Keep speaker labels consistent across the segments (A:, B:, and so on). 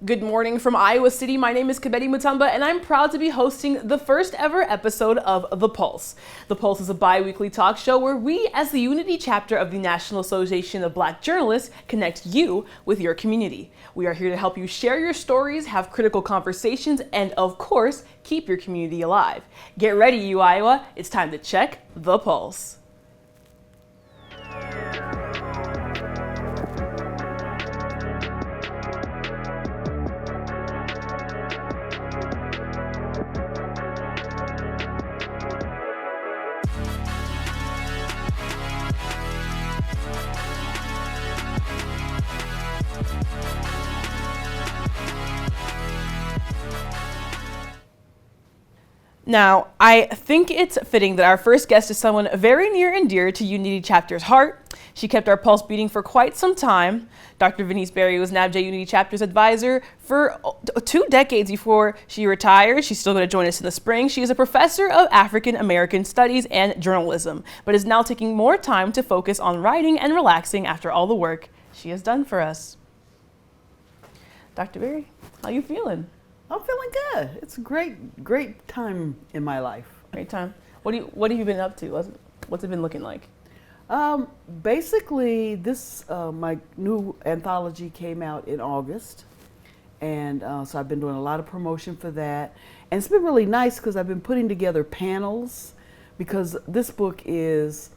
A: Good morning from Iowa City. My name is Kibeti Mutamba, and I'm proud to be hosting the first ever episode of The Pulse. The Pulse is a bi-weekly talk show where we, as the Unity chapter of the National Association of Black Journalists, connect you with your community. We are here to help you share your stories, have critical conversations, and of course, keep your community alive. Get ready, you Iowa. It's time to check The Pulse. Now, I think it's fitting that our first guest is someone very near and dear to Unity Chapter's heart. She kept our pulse beating for quite some time. Dr. Venise was NABJ Unity Chapter's advisor for 2 decades before she retired. She's still going to join us in the spring. She is a professor of African American Studies and journalism, but is now taking more time to focus on writing and relaxing after all the work she has done for us. Dr. Berry, how you feeling?
B: I'm feeling good. It's a great time in my life.
A: Great time. What have you been up to? What's it been looking like?
B: Basically, this my new anthology came out in August, and so I've been doing a lot of promotion for that. And it's been really nice because I've been putting together panels, because this book is,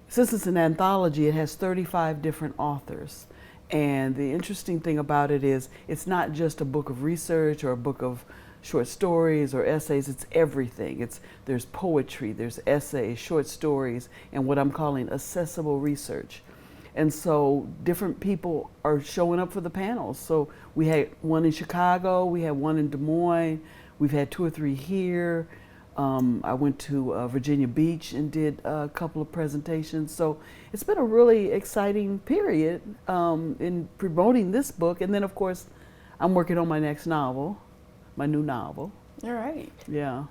B: since it's an anthology, it has 35 different authors. And the interesting thing about it is it's not just a book of research or a book of short stories or essays, it's everything. There's poetry, there's essays, short stories, and what I'm calling accessible research. And so different people are showing up for the panels. So we had one in Chicago, we had one in Des Moines, we've had 2 or 3 here. I went to Virginia Beach and did a couple of presentations. So it's been a really exciting period in promoting this book. And then, of course, I'm working on my next novel, my new novel.
A: All right.
B: Yeah.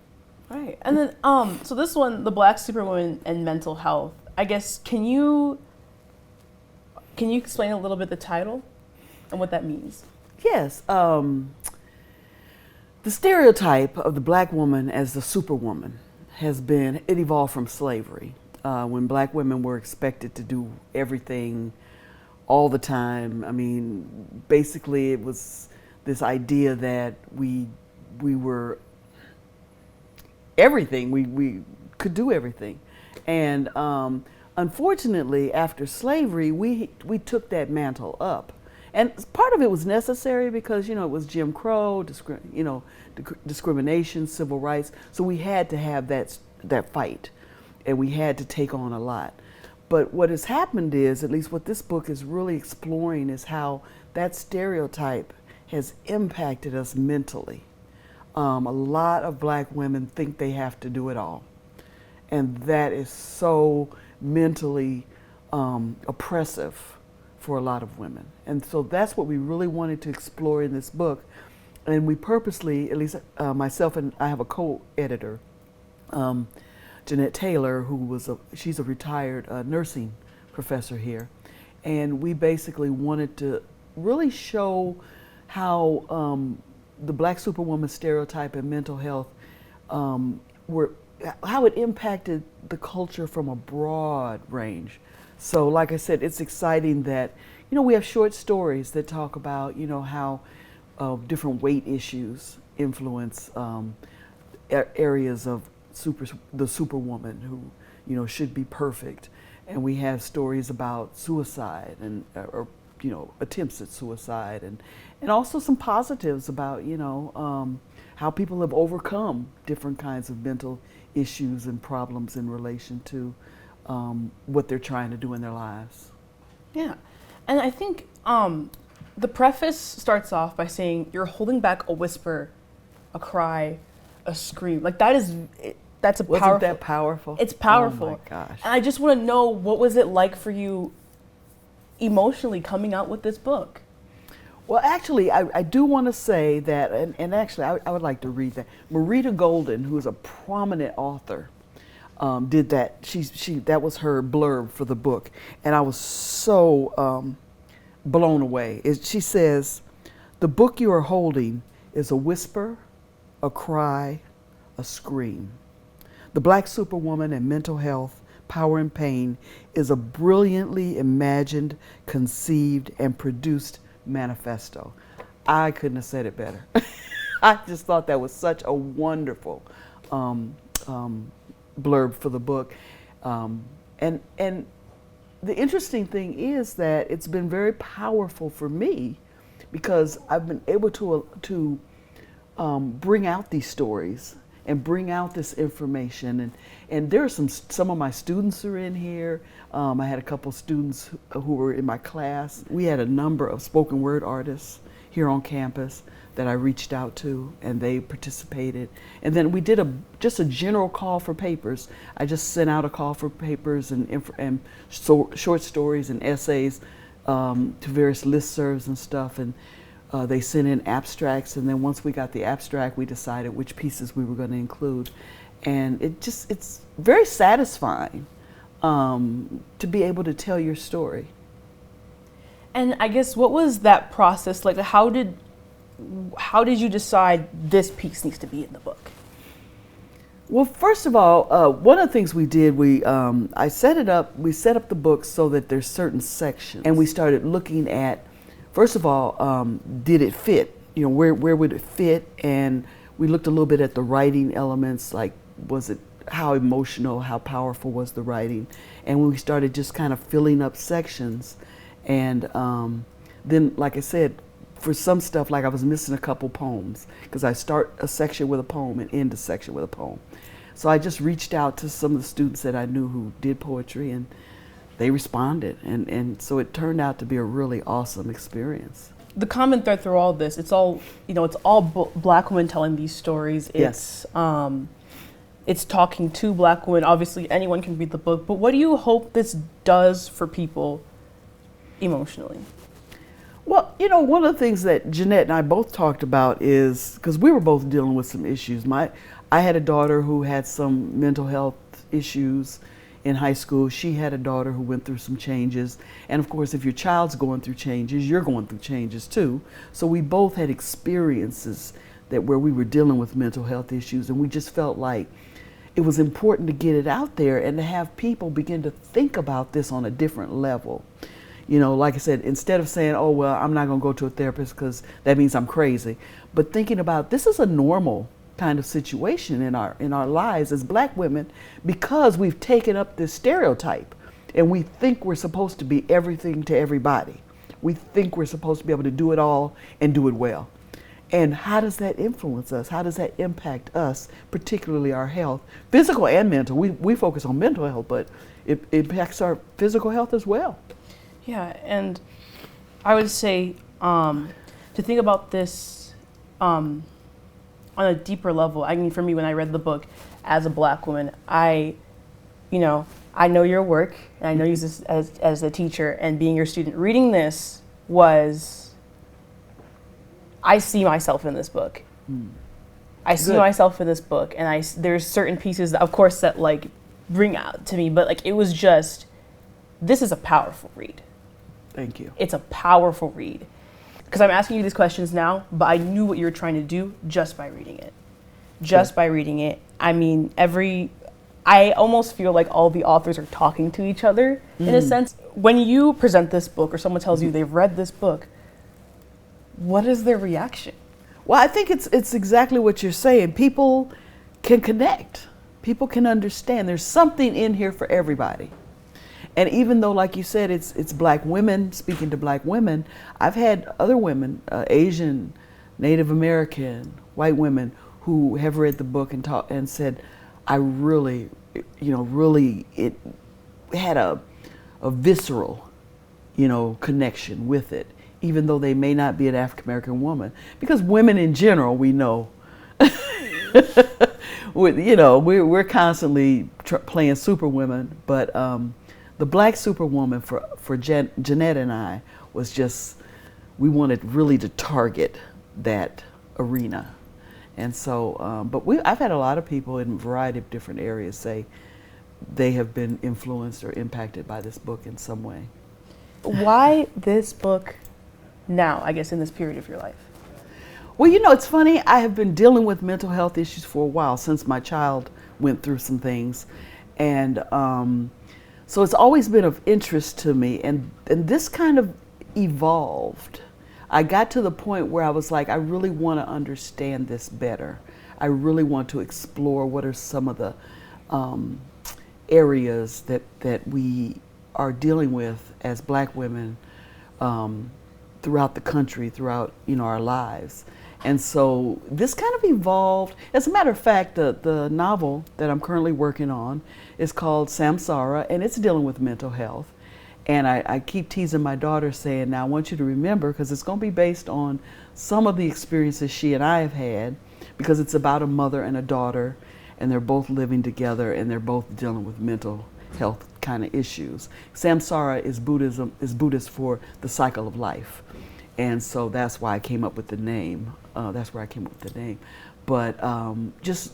A: All right. And then, so this one, The Black Superwoman and Mental Health, I guess, can you explain a little bit the title and what that means?
B: Yes. The stereotype of the black woman as the superwoman it evolved from slavery, when black women were expected to do everything all the time. I mean, basically it was this idea that we were everything, we could do everything. And unfortunately, after slavery, we took that mantle up. And part of it was necessary because, it was Jim Crow, discrimination, civil rights. So we had to have that fight, and we had to take on a lot. But what has happened is, at least what this book is really exploring, is how that stereotype has impacted us mentally. A lot of black women think they have to do it all. And that is so mentally oppressive for a lot of women. And so that's what we really wanted to explore in this book. And we purposely, at least myself and I have a co-editor, Jeanette Taylor, she's a retired nursing professor here. And we basically wanted to really show how the black superwoman stereotype and mental health how it impacted the culture from a broad range. So like I said, it's exciting that, we have short stories that talk about, how different weight issues influence areas of the superwoman who, should be perfect. And we have stories about suicide and, attempts at suicide, and also some positives about, how people have overcome different kinds of mental issues and problems in relation to what they're trying to do in their lives.
A: Yeah, and I think the preface starts off by saying you're holding back a whisper, a cry, a scream. Like that's a powerful.
B: Wasn't that powerful?
A: It's powerful.
B: Oh my gosh!
A: And I just want to know, what was it like for you emotionally coming out with this book?
B: Well, actually, I do want to say that, and actually, I would like to read that. Marita Golden, who is a prominent author, did that. That was her blurb for the book, and I was so blown away. She says, The book you are holding is a whisper, a cry, a scream. The Black Superwoman and Mental Health, Power and Pain is a brilliantly imagined, conceived, and produced manifesto. I couldn't have said it better. I just thought that was such a wonderful blurb for the book. And the interesting thing is that it's been very powerful for me because I've been able to bring out these stories and bring out this information. And there are some of my students are in here. I had a couple students who were in my class. We had a number of spoken word artists here on campus that I reached out to, and they participated. And then we did just a general call for papers. I just sent out a call for papers and short stories and essays to various listservs and stuff. And they sent in abstracts, and then once we got the abstract, we decided which pieces we were going to include. And it's very satisfying to be able to tell your story.
A: And I guess, what was that process like? How did you decide this piece needs to be in the book?
B: Well, first of all, one of the things we did, we set up the book so that there's certain sections, and we started looking at, first of all, did it fit? You know, where would it fit? And we looked a little bit at the writing elements, like how emotional, how powerful was the writing? And we started just kind of filling up sections. And then, like I said, for some stuff, like I was missing a couple poems because I start a section with a poem and end a section with a poem. So I just reached out to some of the students that I knew who did poetry, and they responded. And so it turned out to be a really awesome experience.
A: The common thread through all this, it's all Black women telling these stories.
B: Yes.
A: It's talking to Black women. Obviously, anyone can read the book, but what do you hope this does for people emotionally?
B: Well, one of the things that Jeanette and I both talked about is, because we were both dealing with some issues. I had a daughter who had some mental health issues in high school. She had a daughter who went through some changes. And of course, if your child's going through changes, you're going through changes too. So we both had experiences where we were dealing with mental health issues, and we just felt like it was important to get it out there and to have people begin to think about this on a different level. Like I said, instead of saying, oh, well, I'm not going to go to a therapist because that means I'm crazy, but thinking about this is a normal kind of situation in our lives as Black women, because we've taken up this stereotype and we think we're supposed to be everything to everybody. We think we're supposed to be able to do it all and do it well. And how does that influence us? How does that impact us, particularly our health, physical and mental? We focus on mental health, but it impacts our physical health as well.
A: Yeah, and I would say to think about this on a deeper level. I mean, for me, when I read the book as a Black woman, I know your work, and I know you as a teacher and being your student. Reading this I see myself in this book. I see myself in this book, and there's certain pieces that, of course, that like bring out to me, but like it was just, this is a powerful read.
B: Thank you.
A: It's a powerful read. Because I'm asking you these questions now, but I knew what you were trying to do just by reading it. By reading it. I mean, I almost feel like all the authors are talking to each other in a sense. When you present this book or someone tells you they've read this book, what is their reaction?
B: Well, I think it's exactly what you're saying. People can connect. People can understand. There's something in here for everybody. And even though, like you said, it's Black women speaking to Black women, I've had other women, Asian, Native American, white women, who have read the book and said, I really, it had a visceral, connection with it, even though they may not be an African American woman. Because women in general, we know, we're constantly playing Superwoman, but the Black Superwoman for Jeanette and I was just, we wanted really to target that arena. And so, but I've had a lot of people in a variety of different areas say they have been influenced or impacted by this book in some way.
A: Why this book now, I guess, in this period of your life?
B: Well, you know, it's funny. I have been dealing with mental health issues for a while, since my child went through some things. And so it's always been of interest to me. And this kind of evolved. I got to the point where I was like, I really want to understand this better. I really want to explore what are some of the areas that we are dealing with as Black women throughout the country, throughout, you know, our lives. And so this kind of evolved. As a matter of fact, the novel that I'm currently working on is called Samsara, and it's dealing with mental health. And I keep teasing my daughter, saying, now I want you to remember, because it's going to be based on some of the experiences she and I have had, because it's about a mother and a daughter, and they're both living together, and they're both dealing with mental health kind of issues. Samsara is Buddhist for the cycle of life. And so that's why I came up with the name. That's where I came up with the name. But just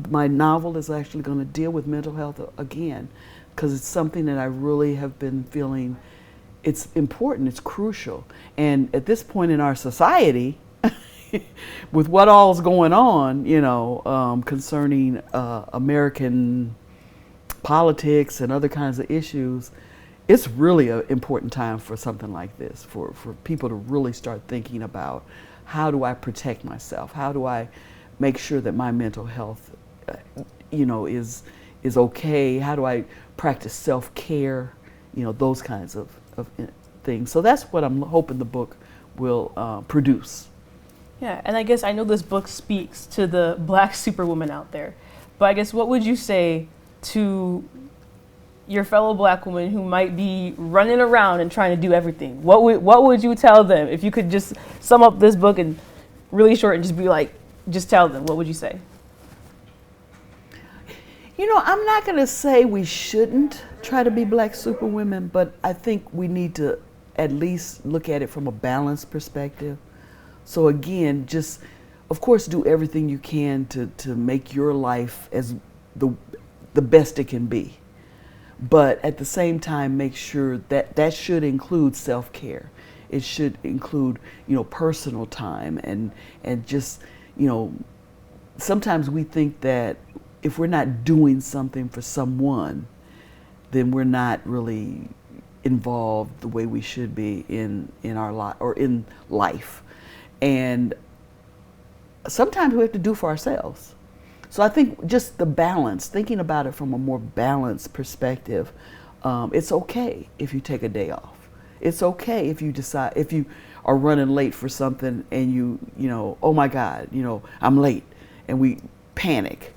B: my novel is actually going to deal with mental health again, because it's something that I really have been feeling it's important, it's crucial. And at this point in our society, with what all's going on, you know, concerning American politics and other kinds of issues, it's really an important time for something like this, for people to really start thinking about, how do I protect myself? How do I make sure that my mental health, you know, is okay? How do I practice self-care? You know, those kinds of things. So that's what I'm hoping the book will produce.
A: Yeah, and I guess I know this book speaks to the Black Superwoman out there, but I guess what would you say to your fellow Black woman who might be running around and trying to do everything? What would you tell them if you could just sum up this book and really short and just be like, just tell them, what would you say?
B: You know, I'm not going to say we shouldn't try to be Black superwomen, but I think we need to at least look at it from a balanced perspective. So again, just, of course, do everything you can to make your life as the best it can be. But at the same time, make sure that that should include self-care. It should include, you know, personal time and just, you know, sometimes we think that if we're not doing something for someone, then we're not really involved the way we should be in our life or in life. And sometimes we have to do for ourselves. So I think just the balance, thinking about it from a more balanced perspective, it's okay if you take a day off. It's okay if you decide, if you are running late for something and you know, oh my God, you know, I'm late, and we panic.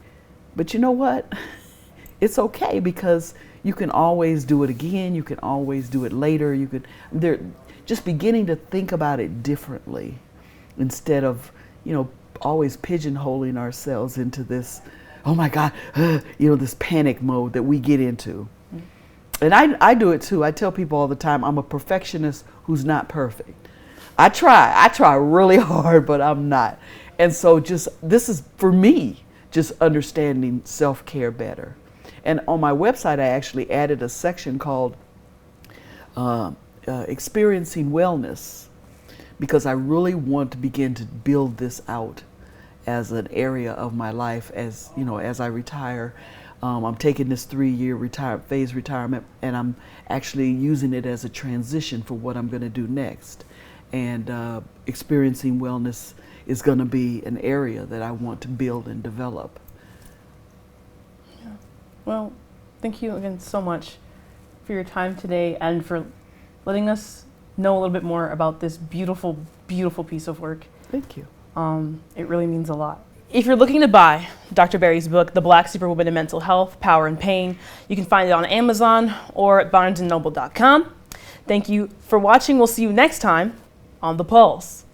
B: But you know what? It's okay, because you can always do it again. You can always do it later. They're just beginning to think about it differently, instead of, you know, always pigeonholing ourselves into this, oh my God, you know, this panic mode that we get into. And I do it too. I tell people all the time, I'm a perfectionist who's not perfect. I try really hard, but I'm not. And so just, this is for me, just understanding self-care better. And on my website, I actually added a section called Experiencing Wellness, because I really want to begin to build this out as an area of my life, as you know, as I retire. I'm taking this 3-year phase retirement, and I'm actually using it as a transition for what I'm going to do next. And experiencing wellness is going to be an area that I want to build and develop.
A: Yeah. Well, thank you again so much for your time today and for letting us know a little bit more about this beautiful, beautiful piece of work.
B: Thank you.
A: It really means a lot. If you're looking to buy Dr. Berry's book, The Black Superwoman in Mental Health, Power and Pain, you can find it on Amazon or at barnesandnoble.com. Thank you for watching. We'll see you next time on The Pulse.